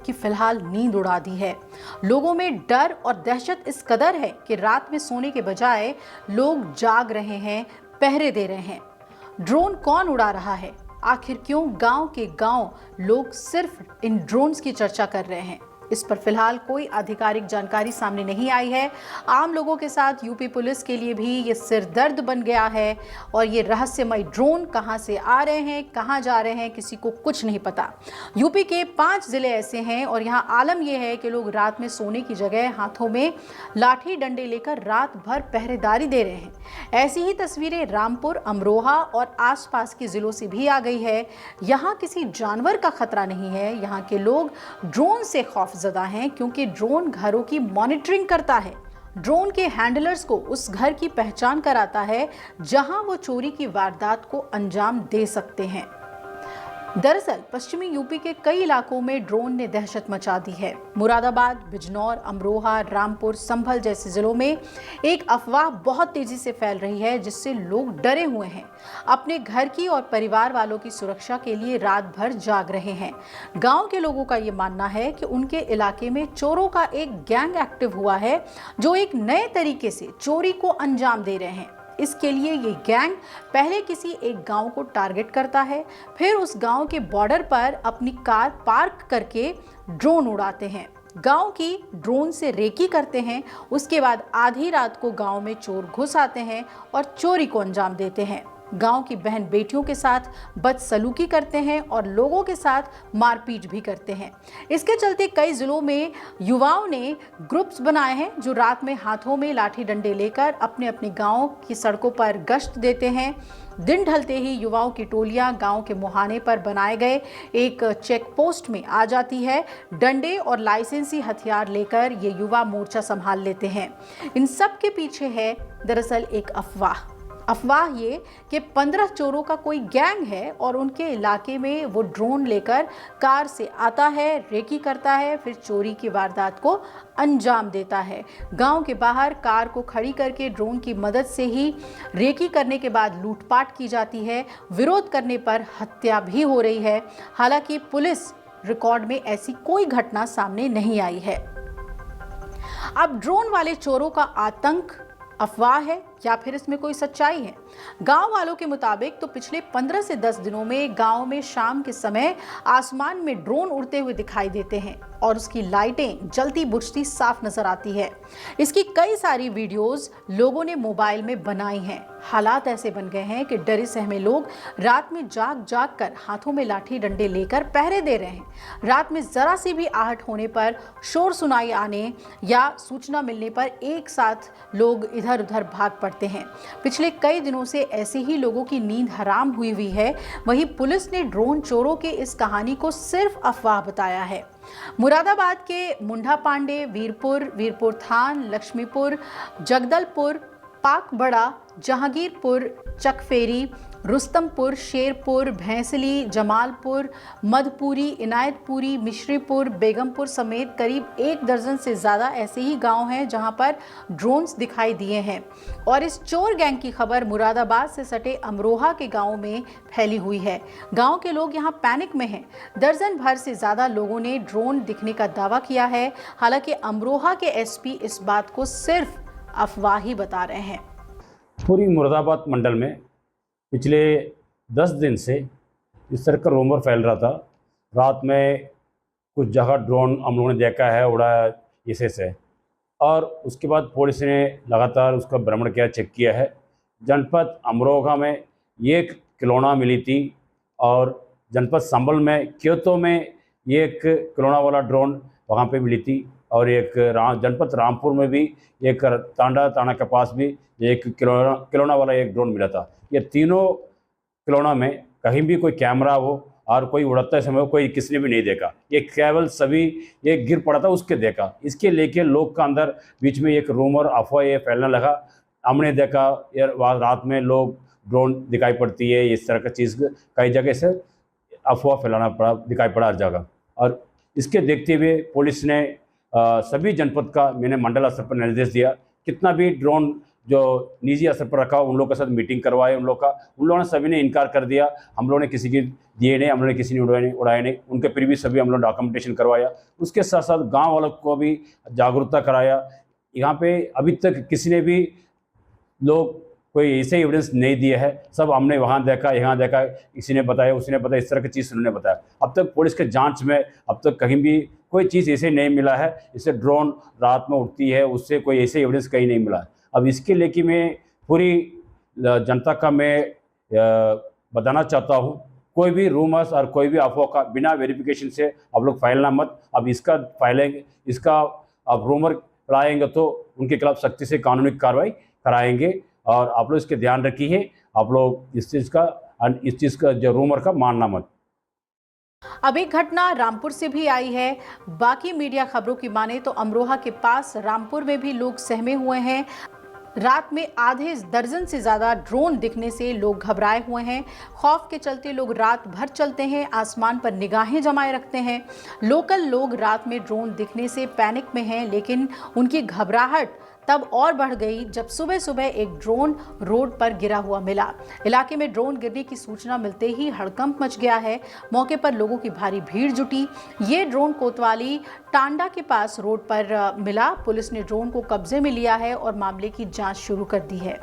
की फिलहाल नींद उड़ा दी है। लोगों में डर और दहशत इस कदर है कि रात में सोने के बजाय लोग जाग रहे हैं, पहरे दे रहे हैं। ड्रोन कौन उड़ा रहा है? आखिर क्यों गांव के गांव लोग सिर्फ इन ड्रोन्स की चर्चा कर रहे हैं? इस पर फिलहाल कोई आधिकारिक जानकारी सामने नहीं आई है। आम लोगों के साथ यूपी पुलिस के लिए भी ये सिरदर्द बन गया है और ये रहस्यमय ड्रोन कहां से आ रहे हैं, कहां जा रहे हैं, किसी को कुछ नहीं पता। यूपी के 5 जिले ऐसे हैं और यहाँ आलम यह है कि लोग रात में सोने की जगह हाथों में लाठी डंडे लेकर रात भर पहरेदारी दे रहे हैं। ऐसी ही तस्वीरें रामपुर, अमरोहा और आसपास के जिलों से भी आ गई है। यहाँ किसी जानवर का खतरा नहीं है, यहाँ के लोग ड्रोन से खौफजदा हैं क्योंकि ड्रोन घरों की मॉनिटरिंग करता है। ड्रोन के हैंडलर्स को उस घर की पहचान कराता है जहां वो चोरी की वारदात को अंजाम दे सकते हैं। दरअसल पश्चिमी यूपी के कई इलाकों में ड्रोन ने दहशत मचा दी है। मुरादाबाद, बिजनौर, अमरोहा, रामपुर, संभल जैसे जिलों में एक अफवाह बहुत तेजी से फैल रही है जिससे लोग डरे हुए हैं। अपने घर की और परिवार वालों की सुरक्षा के लिए रात भर जाग रहे हैं। गांव के लोगों का ये मानना है कि उनके इलाके में चोरों का एक गैंग एक्टिव हुआ है जो एक नए तरीके से चोरी को अंजाम दे रहे हैं। इसके लिए ये गैंग पहले किसी एक गांव को टारगेट करता है, फिर उस गांव के बॉर्डर पर अपनी कार पार्क करके ड्रोन उड़ाते हैं, गांव की ड्रोन से रेकी करते हैं। उसके बाद आधी रात को गांव में चोर घुस आते हैं और चोरी को अंजाम देते हैं। गांव की बहन बेटियों के साथ बदसलूकी करते हैं और लोगों के साथ मारपीट भी करते हैं। इसके चलते कई जिलों में युवाओं ने ग्रुप्स बनाए हैं जो रात में हाथों में लाठी डंडे लेकर अपने अपने गांव की सड़कों पर गश्त देते हैं। दिन ढलते ही युवाओं की टोलियां गांव के मुहाने पर बनाए गए एक चेक पोस्ट में आ जाती है। डंडे और लाइसेंसी हथियार लेकर ये युवा मोर्चा संभाल लेते हैं। इन सब के पीछे है दरअसल एक अफवाह ये कि 15 चोरों का कोई गैंग है और उनके इलाके में वो ड्रोन लेकर कार से आता है, रेकी करता है, फिर चोरी की वारदात को अंजाम देता है। गांव के बाहर कार को खड़ी करके ड्रोन की मदद से ही रेकी करने के बाद लूटपाट की जाती है। विरोध करने पर हत्या भी हो रही है। हालांकि पुलिस रिकॉर्ड में ऐसी कोई घटना सामने नहीं आई है। अब ड्रोन वाले चोरों का आतंक अफवाह है या फिर इसमें कोई सच्चाई है? गांव वालों के मुताबिक तो पिछले 15 से 10 दिनों में गांव में शाम के समय आसमान में ड्रोन उड़ते हुए दिखाई देते हैं और उसकी लाइटें जलती बुझती साफ नजर आती है। इसकी कई सारी वीडियोस लोगों ने मोबाइल में बनाई हैं। हालात ऐसे बन गए हैं कि डरे सहमे लोग रात में जाग जाग कर हाथों में लाठी डंडे लेकर पहरे दे रहे हैं। रात में जरा सी भी आहट होने पर, शोर सुनाई आने या सूचना मिलने पर एक साथ लोग इधर उधर भाग पड़ते हैं। पिछले कई दिनों से ऐसे ही लोगों की नींद हराम हुई है। वहीं पुलिस ने ड्रोन चोरों के इस कहानी को सिर्फ अफवाह बताया है। मुरादाबाद के मुंडा पांडे, वीरपुर थान, लक्ष्मीपुर, जगदलपुर, पाकबड़ा, जहांगीरपुर, चकफेरी, रुस्तमपुर, शेरपुर, भैंसली, जमालपुर, मधपुरी, इनायतपुरी, मिश्रीपुर, बेगमपुर समेत करीब 1 दर्जन से ज़्यादा ऐसे ही गांव हैं जहां पर ड्रोन्स दिखाई दिए हैं। और इस चोर गैंग की खबर मुरादाबाद से सटे अमरोहा के गांव में फैली हुई है। गांव के लोग यहां पैनिक में हैं। दर्जन भर से ज़्यादा लोगों ने ड्रोन दिखने का दावा किया है। हालांकि अमरोहा के एसपी इस बात को सिर्फ अफवाह ही बता रहे हैं। पूरी मुरादाबाद मंडल में पिछले 10 दिन से इस तरह का रूमर फैल रहा था। रात में कुछ जगह ड्रोन हम लोगों ने देखा है उड़ा इसे से, और उसके बाद पुलिस ने लगातार उसका भ्रमण किया, चेक किया है। जनपद अमरोहा में एक खिलौना मिली थी और जनपद संभल में क्योतो में एक खिलौना वाला ड्रोन वहाँ पे मिली थी और एक जनपद रामपुर में भी एक तांडा के पास भी एक खिलौना वाला एक ड्रोन मिला था। ये तीनों खिलौना में कहीं भी कोई कैमरा हो और कोई उड़ते समय कोई किसी ने भी नहीं देखा। ये केवल सभी ये गिर पड़ा था उसके देखा। इसके लेके लोग का अंदर बीच में एक रूमर अफवाह ये फैलने लगा। हमने देखा यार रात में लोग ड्रोन दिखाई पड़ती है, इस तरह का चीज़ कई जगह से अफवाह फैलाना पड़ा, दिखाई पड़ा हर जगह। और इसके देखते हुए पुलिस ने सभी जनपद का मैंने मंडल स्तर पर निर्देश दिया, कितना भी ड्रोन जो निजी स्तर पर रखा उन लोगों के साथ मीटिंग करवाए उन लोगों ने सभी ने इनकार कर दिया। हम लोगों ने किसी की दिए नहीं, हम लोगों ने किसी ने उड़ाए नहीं। उनके फिर भी सभी हम लोग डॉक्यूमेंटेशन करवाया। उसके साथ साथ गांव वालों को भी जागरूकता कराया। यहाँ पे अभी तक किसी ने भी लोग कोई ऐसे एविडेंस नहीं दिए है। सब हमने वहाँ देखा, यहाँ देखा, किसी ने बताया, उसी ने बताया, इस तरह की चीज़ उन्होंने बताया। अब तक पुलिस के जांच में अब तक कहीं भी कोई चीज़ ऐसे नहीं मिला है। इससे ड्रोन रात में उड़ती है, उससे कोई ऐसे एविडेंस कहीं नहीं मिला है। अब इसके लेके मैं पूरी जनता का मैं बताना चाहता हूँ, कोई भी रूमर्स और कोई भी अफवाह का बिना वेरिफिकेशन से आप लोग फैलना मत। अब इसका अब रूमर फैलाएंगे तो उनके खिलाफ सख्ती से कानूनी कार्रवाई कराएंगे। और आप लोग इसके ध्यान रखिए, आप लोग इस चीज़ का जो रूमर का मानना मत। अब एक घटना रामपुर से भी आई है। बाकी मीडिया खबरों की माने तो अमरोहा के पास रामपुर में भी लोग सहमे हुए हैं। रात में आधे दर्जन से ज्यादा ड्रोन दिखने से लोग घबराए हुए हैं। खौफ के चलते लोग रात भर चलते हैं, आसमान पर निगाहें जमाए रखते हैं। लोकल लोग रात में ड्रोन दिखने से पैनिक में हैं, लेकिन उनकी घबराहट तब और बढ़ गई जब सुबह सुबह एक ड्रोन रोड पर गिरा हुआ मिला। इलाके में ड्रोन गिरने की सूचना मिलते ही हड़कंप मच गया है। मौके पर लोगों की भारी भीड़ जुटी। ये ड्रोन कोतवाली टांडा के पास रोड पर मिला। पुलिस ने ड्रोन को कब्जे में लिया है और मामले की जांच शुरू कर दी है।